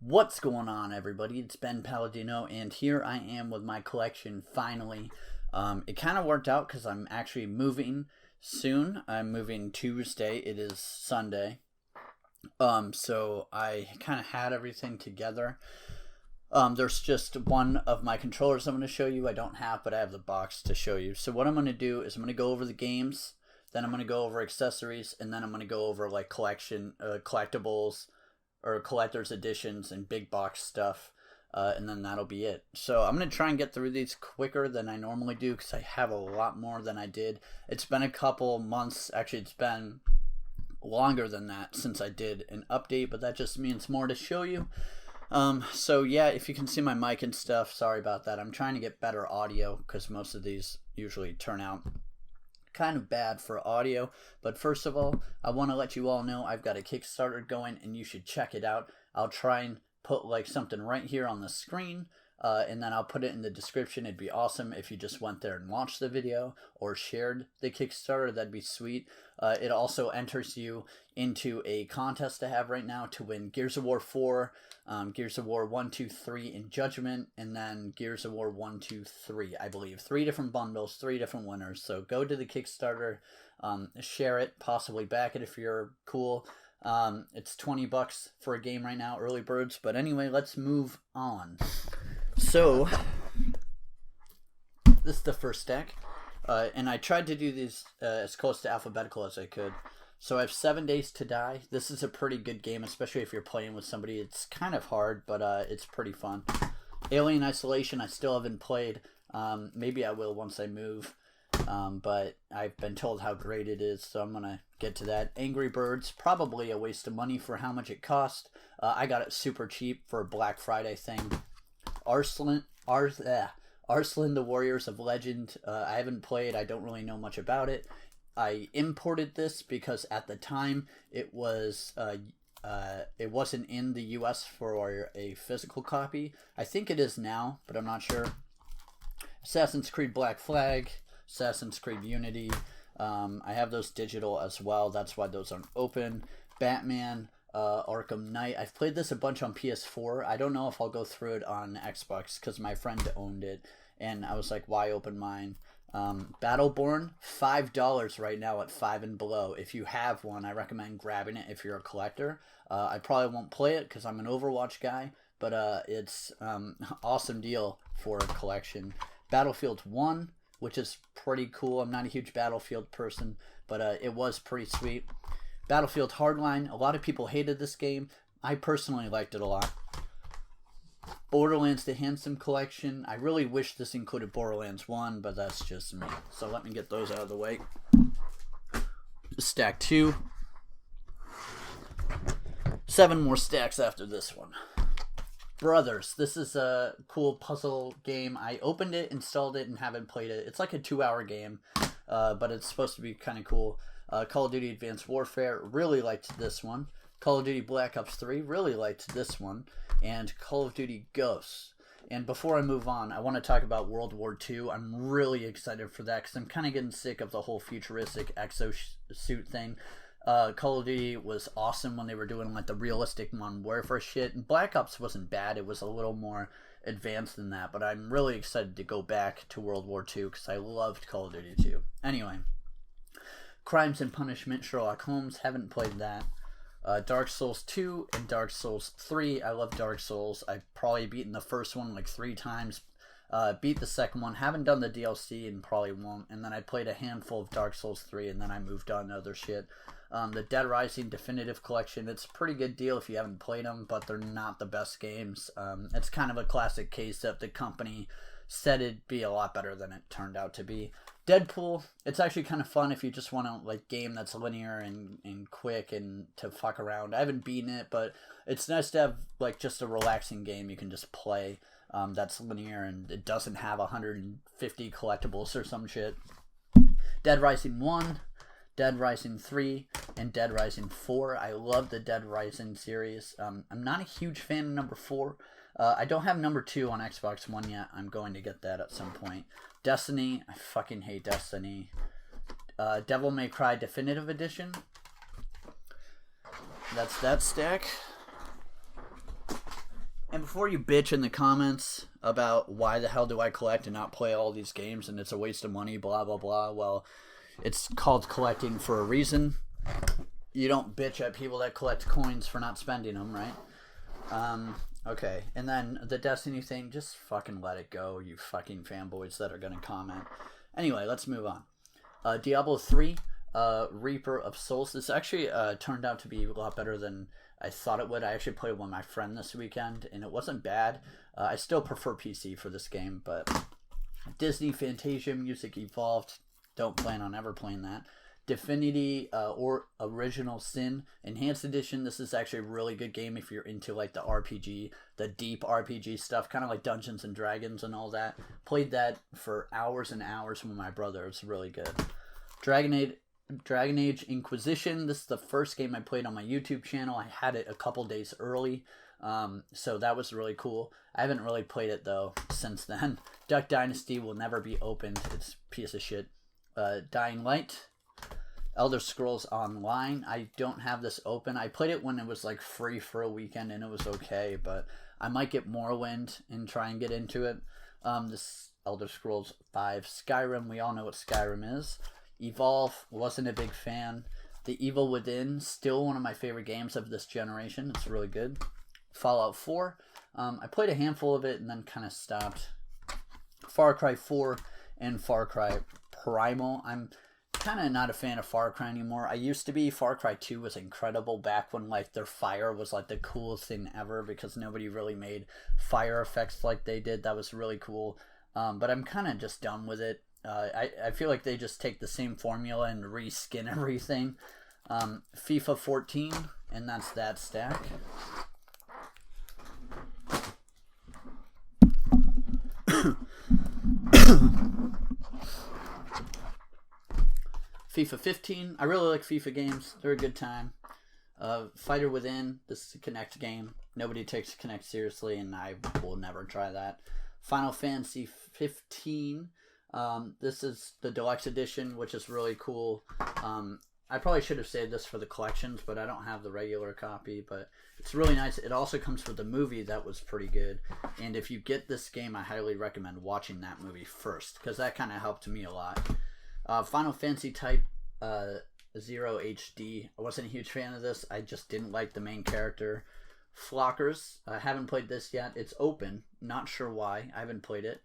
What's going on, everybody? It's Ben Palladino, and here I am with my collection finally. It kind of worked out because I'm actually moving soon. I'm moving Tuesday. It is Sunday. So I kind of had everything together. There's just one of my controllers I'm going to show you. I don't have, but I have the box to show you. So what I'm going to do is I'm going to go over the games, then I'm going to go over accessories, and then I'm going to go over like collectibles, or collector's editions and big box stuff, and then that'll be it. So I'm going to try and get through these quicker than I normally do because I have a lot more than I did. It's been a couple months, actually it's been longer than that since I did an update, but that just means more to show you. So yeah, if you can see my mic and stuff, sorry about that. I'm trying to get better audio because most of these usually turn out kind of bad for audio. But first of all, I want to let you all know I've got a Kickstarter going and you should check it out. I'll try and put like something right here on the screen, and then I'll put it in the description. It'd be awesome if you just went there and watched the video or shared the Kickstarter. That'd be sweet. It also enters you into a contest I have right now to win Gears of War 4, Gears of War 1, 2, 3 and Judgment, and then Gears of War 1, 2, 3, I believe. 3 different bundles, 3 different winners. So go to the Kickstarter, share it, possibly back it if you're cool. It's $20 for a game right now, early birds. But anyway, let's move on. So this is the first stack, and I tried to do these as close to alphabetical as I could. So I have 7 Days to Die. This is a pretty good game, especially if you're playing with somebody. It's kind of hard, but it's pretty fun. Alien Isolation I still haven't played. Maybe I will once I move. But I've been told how great it is, so I'm going to get to that. Angry Birds, probably a waste of money for how much it cost. I got it super cheap for a Black Friday thing. Arslan, the Warriors of Legend. I haven't played. I don't really know much about it. I imported this because at the time it wasn't in the US for a physical copy. I think it is now, but I'm not sure. Assassin's Creed Black Flag, Assassin's Creed Unity. I have those digital as well. That's why those aren't open. Batman, Arkham Knight. I've played this a bunch on PS4. I don't know if I'll go through it on Xbox because my friend owned it, and I was like, why open mine? Battleborn, $5 right now at 5 and below. If you have one, I recommend grabbing it if you're a collector. I probably won't play it because I'm an Overwatch guy, but it's awesome deal for a collection. Battlefield 1, which is pretty cool. I'm not a huge Battlefield person, but it was pretty sweet. Battlefield Hardline, a lot of people hated this game. I personally liked it a lot. Borderlands The Handsome Collection. I really wish this included Borderlands 1, but that's just me. So let me get those out of the way. Stack 2. 7 more stacks after this one. Brothers. This is a cool puzzle game. I opened it, installed it, and haven't played it. It's like a 2-hour game, but it's supposed to be kind of cool. Call of Duty Advanced Warfare. Really liked this one. Call of Duty Black Ops 3. Really liked this one. And Call of Duty Ghosts. And before I move on, I want to talk about World War II. I'm really excited for that because I'm kind of getting sick of the whole futuristic exosuit thing. Call of Duty was awesome when they were doing like the realistic Modern Warfare shit. And Black Ops wasn't bad. It was a little more advanced than that. But I'm really excited to go back to World War II because I loved Call of Duty 2. Anyway, Crimes and Punishment, Sherlock Holmes. Haven't played that. Dark Souls 2 and Dark Souls 3. I love Dark Souls. I've probably beaten the first one like 3 times. Beat the second one. Haven't done the DLC and probably won't. And then I played a handful of Dark Souls 3 and then I moved on to other shit. The Dead Rising Definitive Collection. It's a pretty good deal if you haven't played them, but they're not the best games. It's kind of a classic case of the company said it'd be a lot better than it turned out to be. Deadpool, it's actually kind of fun if you just want to like game that's linear and quick and to fuck around. I haven't beaten it, but it's nice to have like just a relaxing game you can just play that's linear and it doesn't have 150 collectibles or some shit. Dead Rising 1, Dead Rising 3, and Dead Rising 4. I love the Dead Rising series. I'm not a huge fan of number 4. I don't have number 2 on Xbox One yet. I'm going to get that at some point. Destiny. I fucking hate Destiny. Devil May Cry Definitive Edition. That's that stack. And before you bitch in the comments about why the hell do I collect and not play all these games and it's a waste of money, blah, blah, blah. Well, it's called collecting for a reason. You don't bitch at people that collect coins for not spending them, right? Okay. And then the Destiny thing, just fucking let it go, you fucking fanboys that are going to comment. Anyway, let's move on. Diablo 3, Reaper of Souls. This actually turned out to be a lot better than I thought it would. I actually played with my friend this weekend, and it wasn't bad. I still prefer PC for this game, but Disney Fantasia Music Evolved. Don't plan on ever playing that. Divinity or Original Sin Enhanced Edition. This is actually a really good game if you're into like the RPG, the deep RPG stuff, kind of like Dungeons and Dragons and all that. Played that for hours and hours with my brother. It's really good. Dragon Age Inquisition. This is the first game I played on my YouTube channel. I had it a couple days early, so that was really cool. I haven't really played it though since then. Duck Dynasty will never be opened. It's a piece of shit. Dying Light. Elder Scrolls Online. I don't have this open. I played it when it was like free for a weekend and it was okay, but I might get Morrowind and try and get into it. This Elder Scrolls 5. Skyrim. We all know what Skyrim is. Evolve. Wasn't a big fan. The Evil Within. Still one of my favorite games of this generation. It's really good. Fallout 4. I played a handful of it and then kind of stopped. Far Cry 4 and Far Cry Primal. I'm kind of not a fan of Far Cry anymore. I used to be. Far Cry 2 was incredible back when like their fire was like the coolest thing ever because nobody really made fire effects like they did. That was really cool. But I'm kind of just done with it. I feel like they just take the same formula and reskin everything. FIFA 14, and that's that stack. FIFA 15. I really like FIFA games. They're a good time. Fighter Within. This is a Kinect game. Nobody takes Kinect seriously, and I will never try that. Final Fantasy 15. This is the deluxe edition, which is really cool. I probably should have saved this for the collections, but I don't have the regular copy. But it's really nice. It also comes with the movie that was pretty good. And if you get this game, I highly recommend watching that movie first, because that kind of helped me a lot. Final Fantasy Type 0 HD. I wasn't a huge fan of this. I just didn't like the main character. Flockers. I haven't played this yet. It's open. Not sure why. I haven't played it.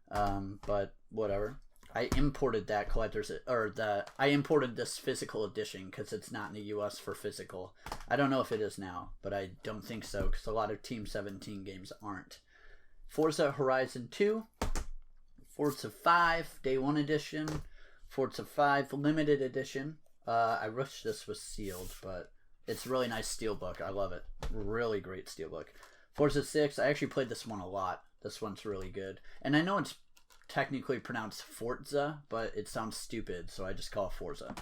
But whatever. I imported that I imported this physical edition because it's not in the US for physical. I don't know if it is now, but I don't think so because a lot of Team 17 games aren't. Forza Horizon 2. Forza 5 Day 1 Edition. Forza 5 Limited Edition. I wish this was sealed, but it's really nice steelbook. I love it. Really great steelbook. Forza 6. I actually played this one a lot. This one's really good. And I know it's technically pronounced Forza, but it sounds stupid, so I just call it Forza.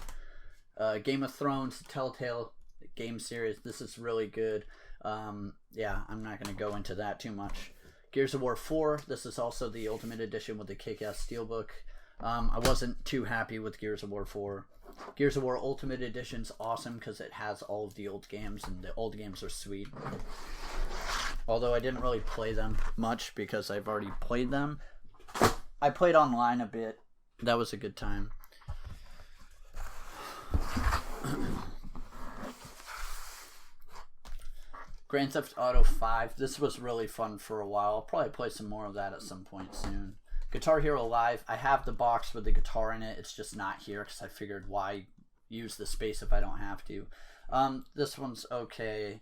Game of Thrones Telltale game series. This is really good. Yeah, I'm not going to go into that too much. Gears of War 4. This is also the Ultimate Edition with the kick-ass steelbook. I wasn't too happy with Gears of War 4. Gears of War Ultimate Edition's awesome because it has all of the old games, and the old games are sweet. Although I didn't really play them much because I've already played them. I played online a bit. That was a good time. Grand Theft Auto 5. This was really fun for a while. I'll probably play some more of that at some point soon. Guitar Hero Live. I have the box with the guitar in it. It's just not here because I figured why use the space if I don't have to. This one's okay.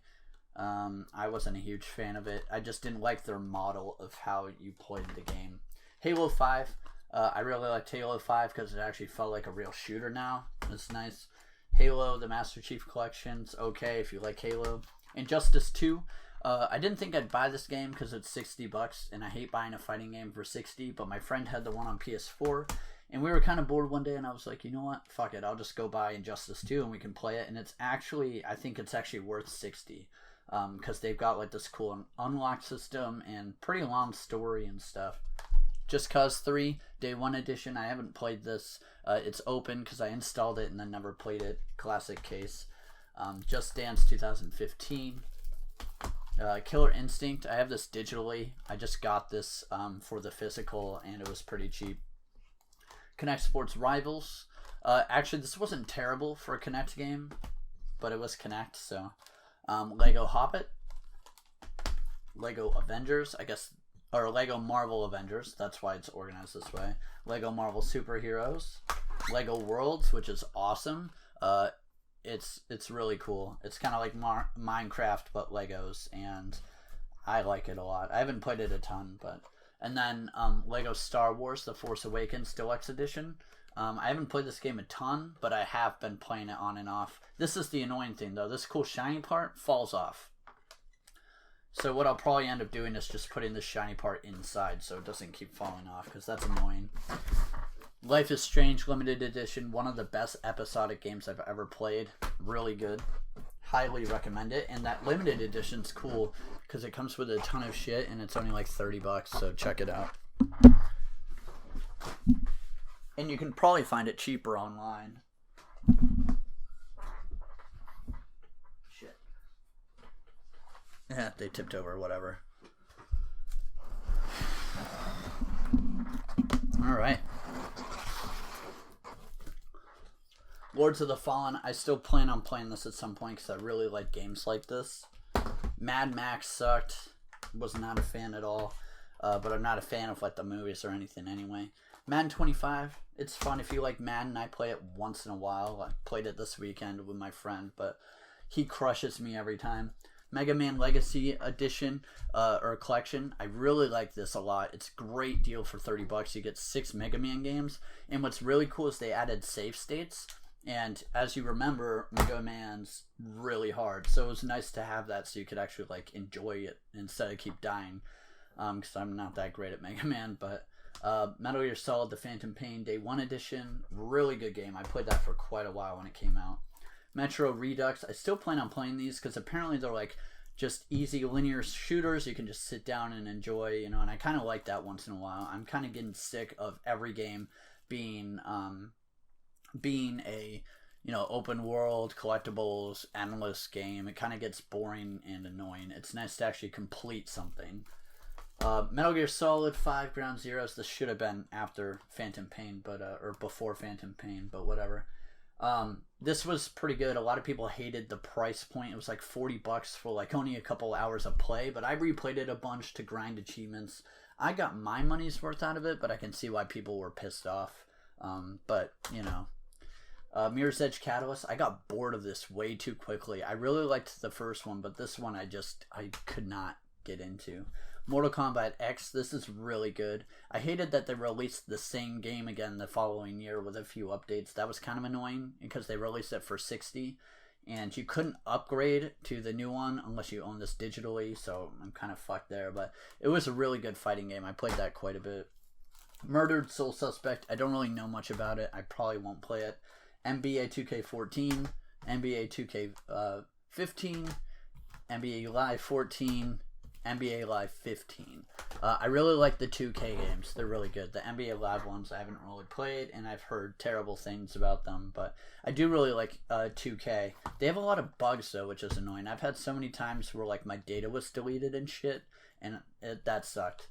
I wasn't a huge fan of it. I just didn't like their model of how you played the game. Halo 5. I really liked Halo 5 because it actually felt like a real shooter now. It's nice. Halo, the Master Chief Collection's okay if you like Halo. Injustice 2. I didn't think I'd buy this game because it's $60, and I hate buying a fighting game for $60, but my friend had the one on PS4, and we were kind of bored one day, and I was like, you know what? Fuck it. I'll just go buy Injustice 2, and we can play it, and it's actually, I think it's actually worth $60, because they've got like this cool unlock system and pretty long story and stuff. Just Cause 3, Day 1 Edition. I haven't played this. It's open because I installed it and then never played it. Classic case. Just Dance 2015. Killer Instinct. I have this digitally. I just got this for the physical, and it was pretty cheap. Kinect Sports Rivals. Actually, this wasn't terrible for a Kinect game, but it was Kinect. So, Lego Hobbit, Lego Avengers, I guess, or Lego Marvel Avengers. That's why it's organized this way. Lego Marvel Superheroes, Lego Worlds, which is awesome. It's really cool. It's kind of like Minecraft but Legos, and I like it a lot. I haven't played it a ton, but and then Lego Star Wars: The Force Awakens Deluxe Edition. I haven't played this game a ton, but I have been playing it on and off. This is the annoying thing, though. This cool shiny part falls off. So what I'll probably end up doing is just putting this shiny part inside so it doesn't keep falling off, because that's annoying. Life is Strange Limited Edition, one of the best episodic games I've ever played. Really good. Highly recommend it. And that limited edition's cool because it comes with a ton of shit and it's only like $30, so check it out. And you can probably find it cheaper online. Shit. Yeah, they tipped over, whatever. Alright. Lords of the Fallen, I still plan on playing this at some point because I really like games like this. Mad Max sucked. Was not a fan at all. But I'm not a fan of like the movies or anything anyway. Madden 25, it's fun if you like Madden. I play it once in a while. I played it this weekend with my friend, but he crushes me every time. Mega Man Legacy Edition or Collection. I really like this a lot. It's a great deal for $30. You get 6 Mega Man games. And what's really cool is they added save states. And as you remember, Mega Man's really hard. So it was nice to have that so you could actually like enjoy it instead of keep dying. Because I'm not that great at Mega Man. But Metal Gear Solid The Phantom Pain Day 1 Edition. Really good game. I played that for quite a while when it came out. Metro Redux. I still plan on playing these because apparently they're like just easy linear shooters you can just sit down and enjoy, you know, and I kind of like that once in a while. I'm kind of getting sick of every game being a, you know, open world collectibles endless game. It kind of gets boring and annoying. It's nice to actually complete something. Metal Gear Solid 5 Ground Zeroes. This should have been after Phantom Pain, but or before Phantom Pain, but whatever. This was pretty good. A lot of people hated the price point. It was like $40 for like only a couple hours of play, but I replayed it a bunch to grind achievements. I got my money's worth out of it, but I can see why people were pissed off. But you know, Mirror's Edge Catalyst. I got bored of this way too quickly. I really liked the first one, but this one I could not get into. Mortal Kombat X, this is really good. I hated that they released the same game again the following year with a few updates. That was kind of annoying because they released it for $60 and you couldn't upgrade to the new one unless you own this digitally, so I'm kind of fucked there, but it was a really good fighting game. I played that quite a bit. Murdered Soul Suspect, I don't really know much about it. I probably won't play it. NBA 2K14, NBA 2K15, NBA Live 14, NBA Live 15. I really like the 2K games. They're really good. The NBA Live ones I haven't really played, and I've heard terrible things about them, but I do really like 2K. They have a lot of bugs, though, which is annoying. I've had so many times where like my data was deleted and shit, and that sucked.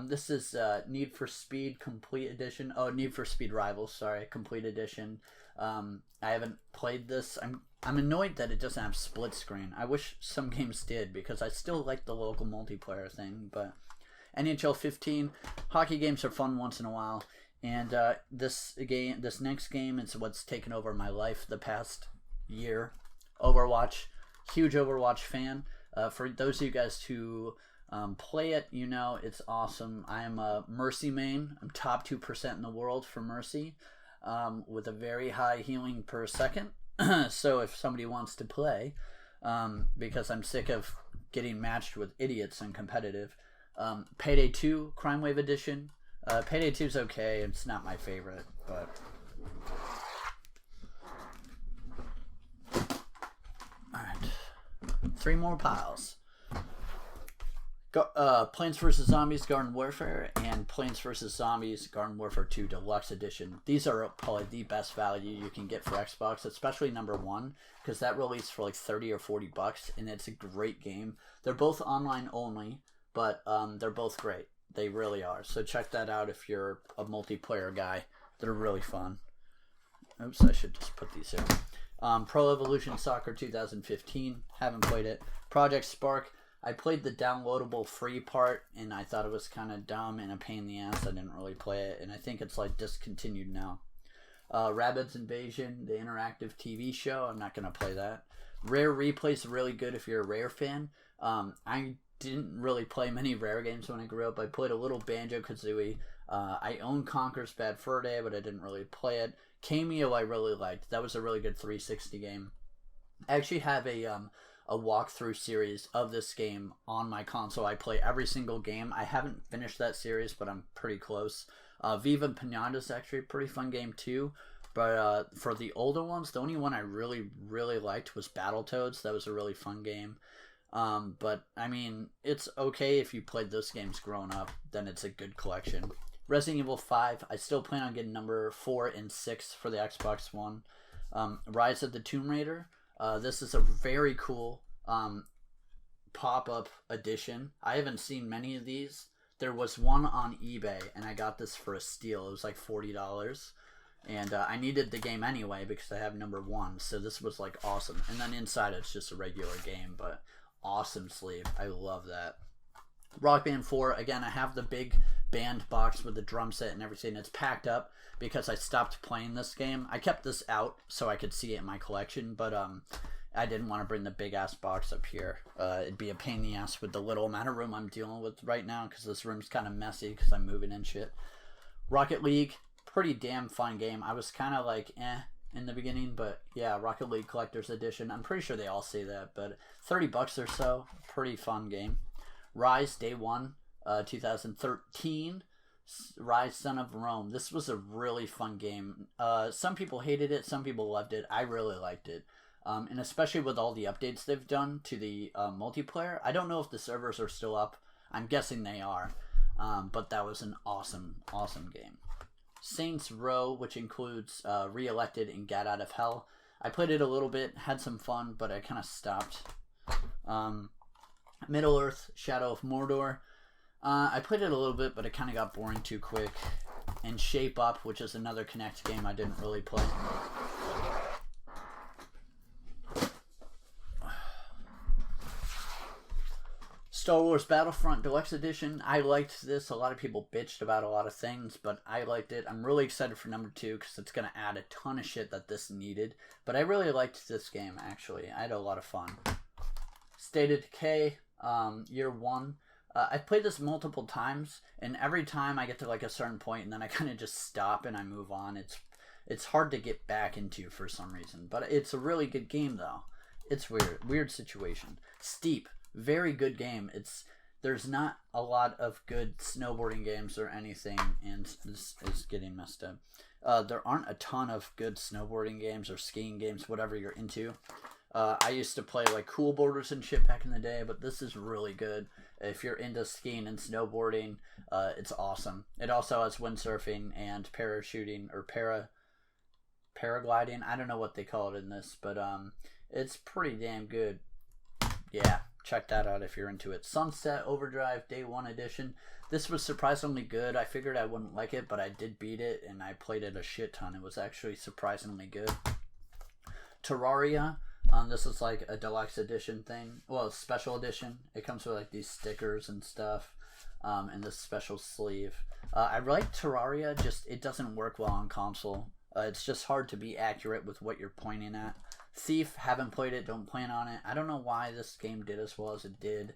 This is Need for Speed Complete Edition. Oh, Need for Speed Rivals, sorry, Complete Edition. I haven't played this. I'm annoyed that it doesn't have split screen. I wish some games did because I still like the local multiplayer thing. But NHL 15, hockey games are fun once in a while. And this next game is what's taken over my life the past year. Overwatch, huge Overwatch fan. For those of you guys who play it, you know it's awesome. I am a Mercy main. I'm top 2% in the world for Mercy, with a very high healing per second. So if somebody wants to play, because I'm sick of getting matched with idiots in competitive, Payday 2 Crime Wave Edition. Payday 2 is okay. It's not my favorite, but all right, 3 more piles. Plants vs. Zombies Garden Warfare and Plants vs. Zombies Garden Warfare 2 Deluxe Edition. These are probably the best value you can get for Xbox, especially number 1, because that released for like 30 or 40 bucks, and it's a great game. They're both online only, but they're both great. They really are. So check that out if you're a multiplayer guy. They're really fun. Oops, I should just put these here. Pro Evolution Soccer 2015. Haven't played it. Project Spark. I played the downloadable free part, and I thought it was kind of dumb and a pain in the ass. I didn't really play it, and I think it's like discontinued now. Rabbids Invasion, the interactive TV show. I'm not going to play that. Rare Replay is really good if you're a Rare fan. I didn't really play many Rare games when I grew up. I played a little Banjo-Kazooie. I own Conker's Bad Fur Day, but I didn't really play it. Cameo I really liked. That was a really good 360 game. I actually have a walkthrough series of this game on my console. I play every single game. I haven't finished that series, but I'm pretty close. Viva Pinata is actually a pretty fun game too. But for the older ones, the only one I really liked was Battletoads. That was a really fun game. But I mean, it's okay if you played those games growing up, then it's a good collection. Resident Evil 5, I still plan on getting number 4 and 6 for the Xbox One. Rise of the Tomb Raider. This is a very cool pop-up edition. I haven't seen many of these. There was one on eBay, and I got this for a steal. It was like $40. And I needed the game anyway because I have number 1. So this was like awesome. And then inside it's just a regular game, but awesome sleeve. I love that. Rock Band 4, again, I have the big band box with the drum set and everything. It's packed up because I stopped playing this game. I kept this out so I could see it in my collection, but I didn't want to bring the big ass box up here. It'd be a pain in the ass with the little amount of room I'm dealing with right now because this room's kind of messy because I'm moving and shit. Rocket League, pretty damn fun game. I was kind of like in the beginning, but yeah, Rocket League Collector's Edition. I'm pretty sure they all say that, but 30 bucks or so, pretty fun game. Ryse Day 1, 2013. Ryse Son of Rome. This was a really fun game. Some people hated it, some people loved it. I really liked it. And especially with all the updates they've done to the multiplayer. I don't know if the servers are still up. I'm guessing they are. But that was an awesome game. Saints Row, which includes Re-Elected and Get Out of Hell. I played it a little bit, had some fun, but I kind of stopped. Middle-earth, Shadow of Mordor. I played it a little bit, but it kind of got boring too quick. And Shape Up, which is another Kinect game I didn't really play. Star Wars Battlefront Deluxe Edition. I liked this. A lot of people bitched about a lot of things, but I liked it. I'm really excited for number 2 because it's going to add a ton of shit that this needed. But I really liked this game, actually. I had a lot of fun. State of Decay, Year 1. I've played this multiple times, and every time I get to like a certain point, and then I kind of just stop and I move on. It's hard to get back into for some reason, but it's a really good game though. It's weird situation. Steep, very good game. There's not a lot of good snowboarding games or anything, and this is getting messed up. There aren't a ton of good snowboarding games or skiing games, whatever you're into. I used to play like Cool Borders and shit back in the day, but this is really good. If you're into skiing and snowboarding, it's awesome. It also has windsurfing and parachuting or paragliding. I don't know what they call it in this, but it's pretty damn good. Yeah, check that out if you're into it. Sunset Overdrive Day 1 Edition. This was surprisingly good. I figured I wouldn't like it, but I did beat it, and I played it a shit ton. It was actually surprisingly good. Terraria. This is like a deluxe edition thing. Well, a special edition. It comes with like these stickers and stuff, and this special sleeve. I like Terraria, just it doesn't work well on console. It's just hard to be accurate with what you're pointing at. Thief, haven't played it, don't plan on it. I don't know why this game did as well as it did.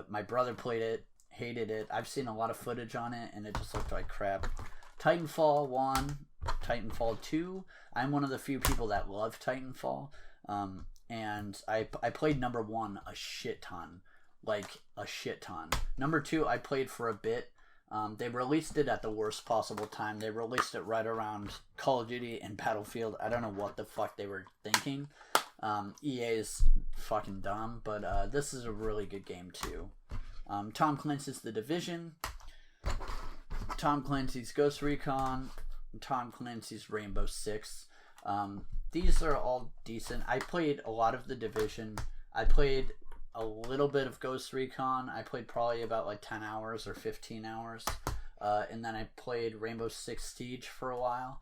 My brother played it, hated it. I've seen a lot of footage on it, and it just looked like crap. Titanfall 1, Titanfall 2. I'm one of the few people that love Titanfall. And I played number 1 a shit ton. Like, a shit ton. Number 2, I played for a bit. They released it at the worst possible time. They released it right around Call of Duty and Battlefield. I don't know what the fuck they were thinking. EA is fucking dumb, but this is a really good game too. Tom Clancy's The Division, Tom Clancy's Ghost Recon, Tom Clancy's Rainbow Six. These are all decent. I played a lot of The Division. I played a little bit of Ghost Recon. I played probably about like 10 hours or 15 hours. And then I played Rainbow Six Siege for a while.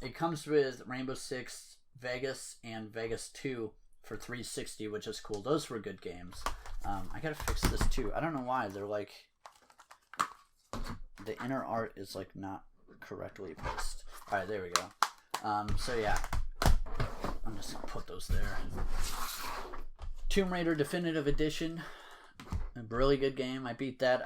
It comes with Rainbow Six Vegas and Vegas 2 for 360, which is cool. Those were good games. I gotta fix this too. I don't know why. They're like... The inner art is like not correctly placed. Alright, there we go. So yeah. I'm just gonna put those there. Tomb Raider Definitive Edition. A really good game. I beat that.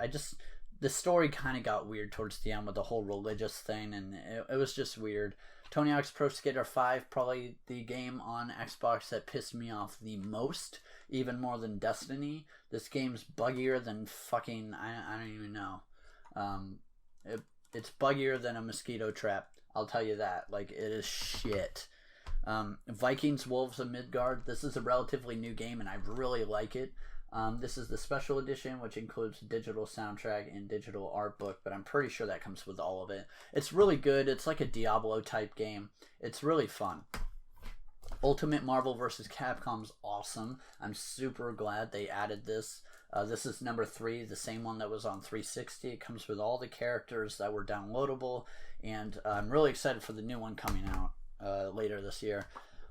The story kind of got weird towards the end with the whole religious thing, and it was just weird. Tony Hawk's Pro Skater 5, probably the game on Xbox that pissed me off the most, even more than Destiny. This game's buggier than fucking, I don't even know. It's buggier than a mosquito trap, I'll tell you that. Like, it is shit. Vikings Wolves of Midgard. This is a relatively new game, and I really like it. This is the special edition, which includes digital soundtrack and digital art book, but I'm pretty sure that comes with all of it. It's really good. It's like a Diablo type game. It's really fun. Ultimate Marvel vs. Capcom's awesome. I'm super glad they added this. This is number 3, the same one that was on 360. It comes with all the characters that were downloadable, and I'm really excited for the new one coming out later this year.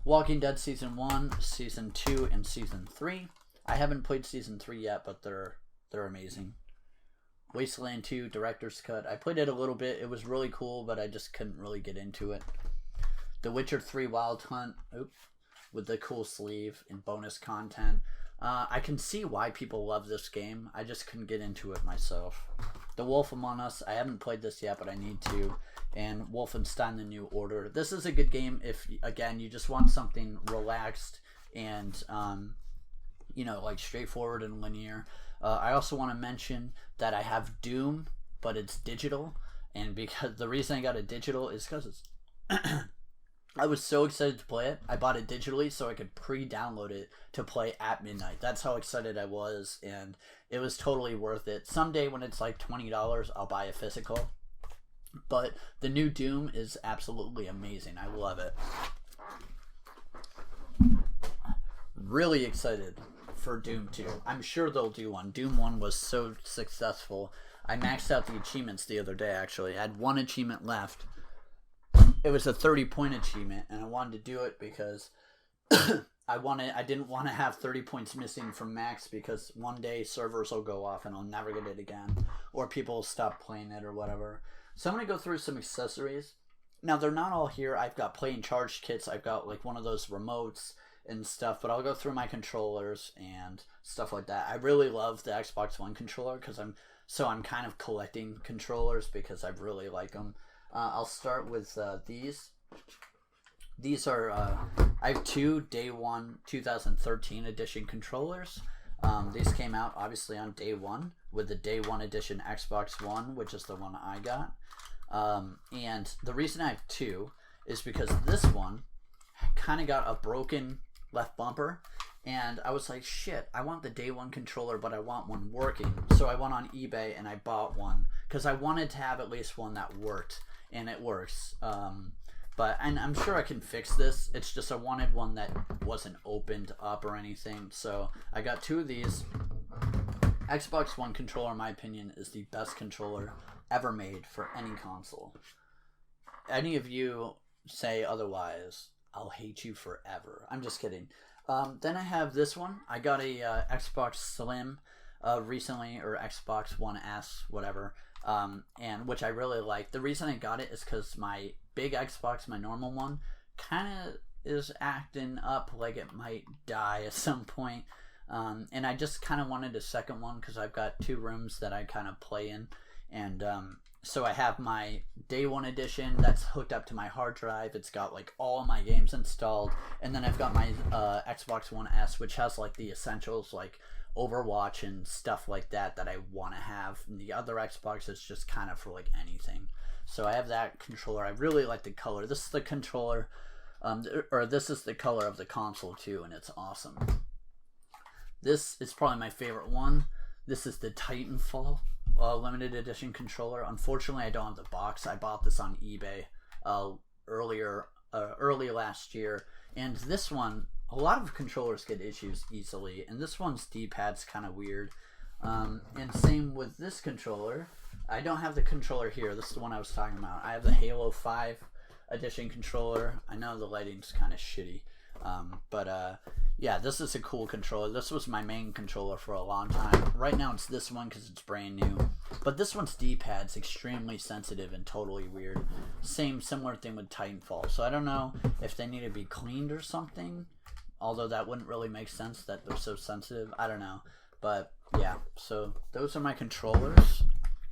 Walking Dead Season 1, Season 2, and Season 3. I haven't played Season 3 yet, but they're amazing. Wasteland 2 Director's Cut. I played it a little bit. It was really cool, but I just couldn't really get into it. The Witcher 3 Wild Hunt. Oops. With the cool sleeve and bonus content. I can see why people love this game. I just couldn't get into it myself. The Wolf Among Us. I haven't played this yet, but I need to. And Wolfenstein The New Order. This is a good game if, again, you just want something relaxed and... you know, like straightforward and linear. I also want to mention that I have Doom, but it's digital, and because the reason I got it digital is because it's I was so excited to play it. I bought it digitally so I could pre-download it to play at midnight. That's how excited I was, and it was totally worth it. Someday when it's like $20, I'll buy a physical. But the new Doom is absolutely amazing. I love it. Really excited for Doom 2. I'm sure they'll do one. Doom 1 was so successful. I maxed out the achievements the other day, actually. I had one achievement left. It was a 30-point achievement, and I wanted to do it because I didn't want to have 30 points missing from max, because one day servers will go off and I'll never get it again, or people will stop playing it or whatever. So I'm going to go through some accessories. Now, they're not all here. I've got playing charged kits. I've got like one of those remotes and stuff, but I'll go through my controllers and stuff like that. I really love the Xbox One controller because I'm kind of collecting controllers because I really like them. I'll start with these. These are I have 2 Day 1 2013 edition controllers. These came out obviously on Day 1 with the Day 1 edition Xbox One, which is the one I got. And the reason I have 2 is because this one kind of got a broken left bumper, and I was like, shit, I want the Day 1 controller, but I want one working. So I went on eBay and I bought one because I wanted to have at least one that worked, and it works. And I'm sure I can fix this. It's just I wanted one that wasn't opened up or anything. So I got 2 of these. Xbox One controller, in my opinion, is the best controller ever made for any console. Any of you say otherwise, I'll hate you forever. I'm just kidding. Then I have this one. I got a Xbox Slim recently, or Xbox One S, whatever, and which I really like. The reason I got it is because my big Xbox, my normal one, kind of is acting up like it might die at some point. And I just kind of wanted a second one because I've got 2 rooms that I kind of play in. And so I have my Day 1 edition that's hooked up to my hard drive. It's got like all my games installed. And then I've got my Xbox One S, which has like the essentials like Overwatch and stuff like that I want to have. And the other Xbox is just kind of for like anything. So I have that controller. I really like the color. This is the controller, or this is the color of the console too, and it's awesome. This is probably my favorite one. This is the Titanfall limited edition controller. Unfortunately, I don't have the box. I bought this on eBay early last year. And this one, a lot of controllers get issues easily. And this one's D-pad's kind of weird. And same with this controller. I don't have the controller here. This is the one I was talking about. I have the Halo 5 edition controller. I know the lighting's kind of shitty. Yeah, this is a cool controller. This was my main controller for a long time. Right now it's this one because it's brand new. But this one's D-pad's extremely sensitive and totally weird. Similar thing with Titanfall. So I don't know if they need to be cleaned or something. Although that wouldn't really make sense that they're so sensitive. I don't know. But yeah, so those are my controllers.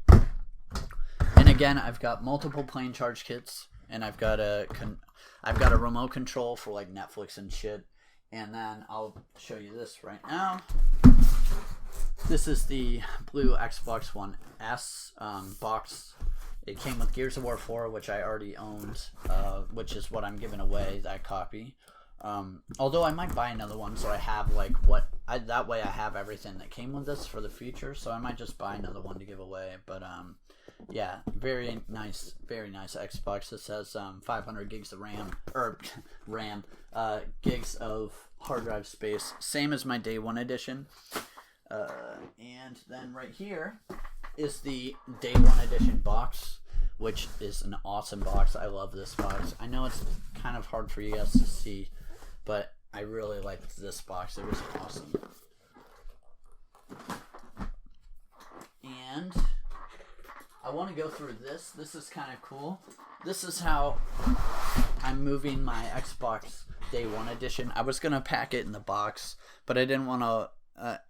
And again, I've got multiple playing charge kits. And I've got a remote control for like Netflix and shit. And then I'll show you this right now. This is the blue Xbox One S box. It came with Gears of War 4, which I already owned, which is what I'm giving away, that copy. Although I might buy another one, so I have like that way I have everything that came with this for the future. So I might just buy another one to give away. But yeah, very nice Xbox. This has 500 gigs of RAM, gigs of hard drive space, same as my day one edition. And then right here is the day one edition box, which is an awesome box. I love this box. I know it's kind of hard for you guys to see, but I really liked this box. It was awesome. And I want to go through this. This is kind of cool. This is how I'm moving my Xbox Day 1 edition. I was going to pack it in the box, but I didn't want to...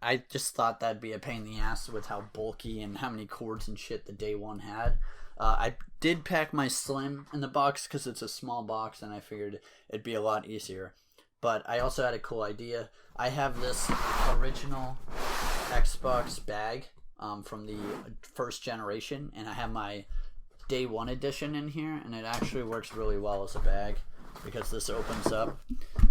I just thought that'd be a pain in the ass with how bulky and how many cords and shit the Day 1 had. I did pack my Slim in the box because it's a small box, and I figured it'd be a lot easier. But I also had a cool idea. I have this original Xbox bag from the first generation, and I have my Day 1 edition in here, and it actually works really well as a bag because this opens up,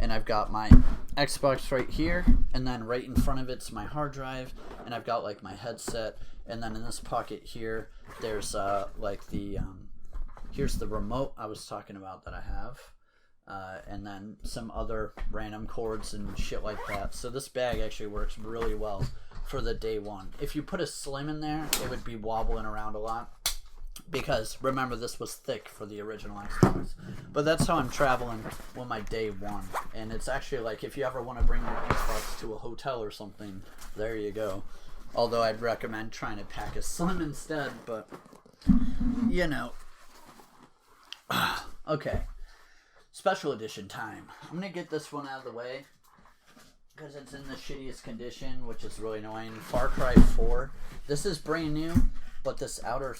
and I've got my Xbox right here, and then right in front of it's my hard drive, and I've got like my headset, and then in this pocket here there's like the here's the remote I was talking about that I have, and then some other random cords and shit like that. So this bag actually works really well for the Day 1. If you put a Slim in there, it would be wobbling around a lot, because remember, this was thick for the original Xbox. But that's how I'm traveling with my Day 1. And it's actually like, if you ever want to bring your Xbox to a hotel or something, there you go. Although I'd recommend trying to pack a Slim instead, but you know. Okay, special edition time. I'm gonna get this one out of the way because it's in the shittiest condition, which is really annoying. Far Cry 4. This is brand new, but this outer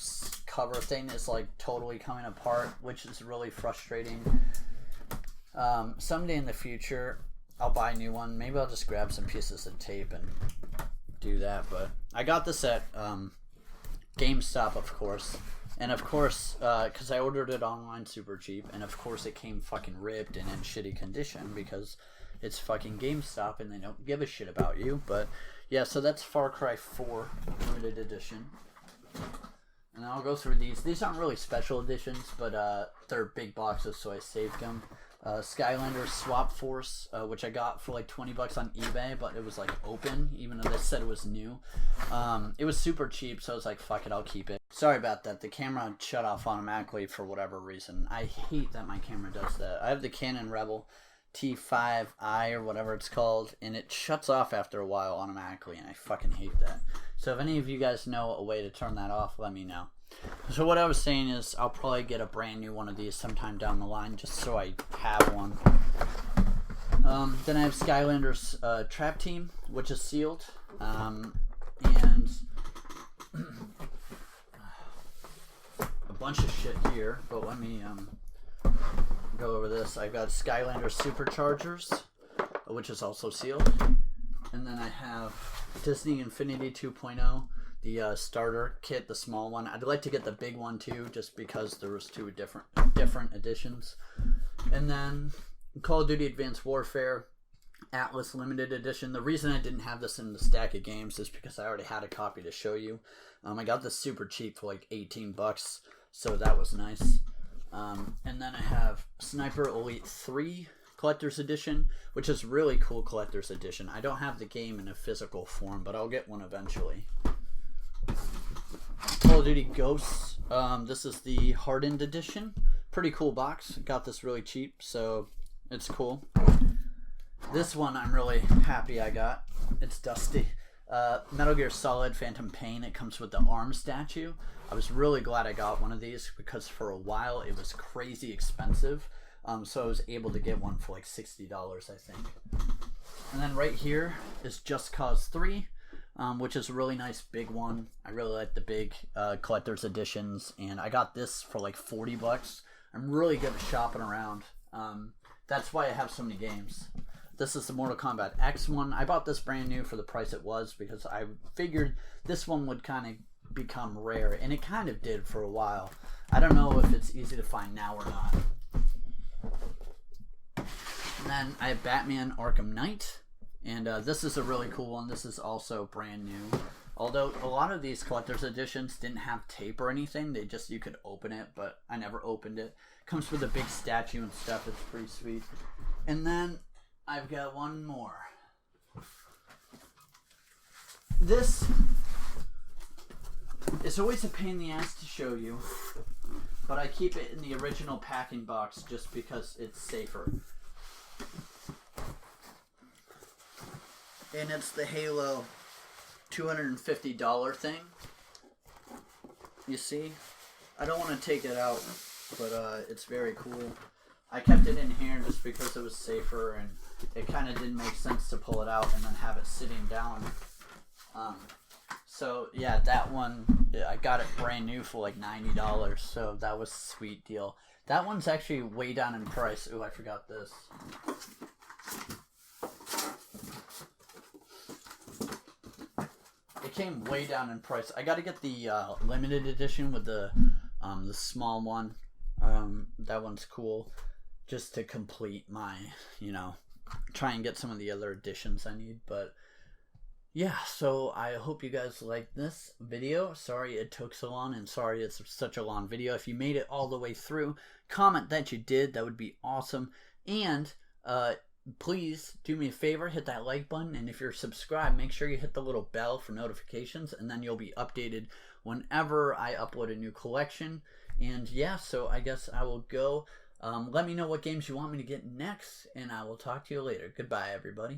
cover thing is like totally coming apart, which is really frustrating. Someday in the future, I'll buy a new one. Maybe I'll just grab some pieces of tape and do that. But I got this at GameStop, of course. And of course, because I ordered it online super cheap, and of course it came fucking ripped and in shitty condition because it's fucking GameStop and they don't give a shit about you. But yeah, so that's Far Cry 4 limited edition. And I'll go through these. These aren't really special editions, but they're big boxes, so I saved them. Skylanders Swap Force, which I got for like $20 on eBay, but it was like open, even though they said it was new. It was super cheap, so I was like, fuck it, I'll keep it. Sorry about that. The camera shut off automatically for whatever reason. I hate that my camera does that. I have the Canon Rebel T5i or whatever it's called, and it shuts off after a while automatically, and I fucking hate that. So if any of you guys know a way to turn that off, let me know. So what I was saying is I'll probably get a brand new one of these sometime down the line, just so I have one. Then I have Skylanders Trap Team, which is sealed, and a bunch of shit here, but let me go over this. I've got Skylanders Superchargers, which is also sealed, and then I have Disney Infinity 2.0, the starter kit, the small one. I'd like to get the big one too, just because there was two different editions. And then Call of Duty Advanced Warfare, Atlas limited edition. The reason I didn't have this in the stack of games is because I already had a copy to show you. I got this super cheap for like 18 bucks, so that was nice. And then I have Sniper Elite 3 Collector's Edition, which is really cool Collector's Edition. I don't have the game in a physical form, but I'll get one eventually. Call of Duty Ghosts. This is the Hardened Edition. Pretty cool box. Got this really cheap, so it's cool. This one I'm really happy I got. It's dusty. Metal Gear Solid Phantom Pain. It comes with the arm statue. I was really glad I got one of these because for a while it was crazy expensive. So I was able to get one for like $60, I think. And then right here is Just Cause 3, which is a really nice big one. I really like the big collector's editions, and I got this for like 40 bucks. I'm really good at shopping around. That's why I have so many games. This is the Mortal Kombat X one. I bought this brand new for the price it was because I figured this one would kind of become rare, and it kind of did for a while. I don't know if it's easy to find now or not. And then I have Batman Arkham Knight, and this is a really cool one. This is also brand new. Although a lot of these collector's editions didn't have tape or anything, they just, you could open it, but I never opened it. Comes with a big statue and stuff. It's pretty sweet. And then I've got one more. This is always a pain in the ass to show you, but I keep it in the original packing box just because it's safer. And it's the Halo $250 thing. You see? I don't want to take it out, but it's very cool. I kept it in here just because it was safer, and it kind of didn't make sense to pull it out and then have it sitting down. So yeah, that one, I got it brand new for like $90, so that was a sweet deal. That one's actually way down in price. Ooh, I forgot this. It came way down in price. I got to get the limited edition with the small one. That one's cool. Just to complete my, try and get some of the other editions I need. But yeah, so I hope you guys like this video. Sorry it took so long, and sorry it's such a long video. If you made it all the way through, comment that you did. That would be awesome. And please do me a favor, hit that like button, and if you're subscribed, make sure you hit the little bell for notifications, and then you'll be updated whenever I upload a new collection. And yeah, so I guess I will go. Let me know what games you want me to get next, and I will talk to you later. Goodbye, everybody.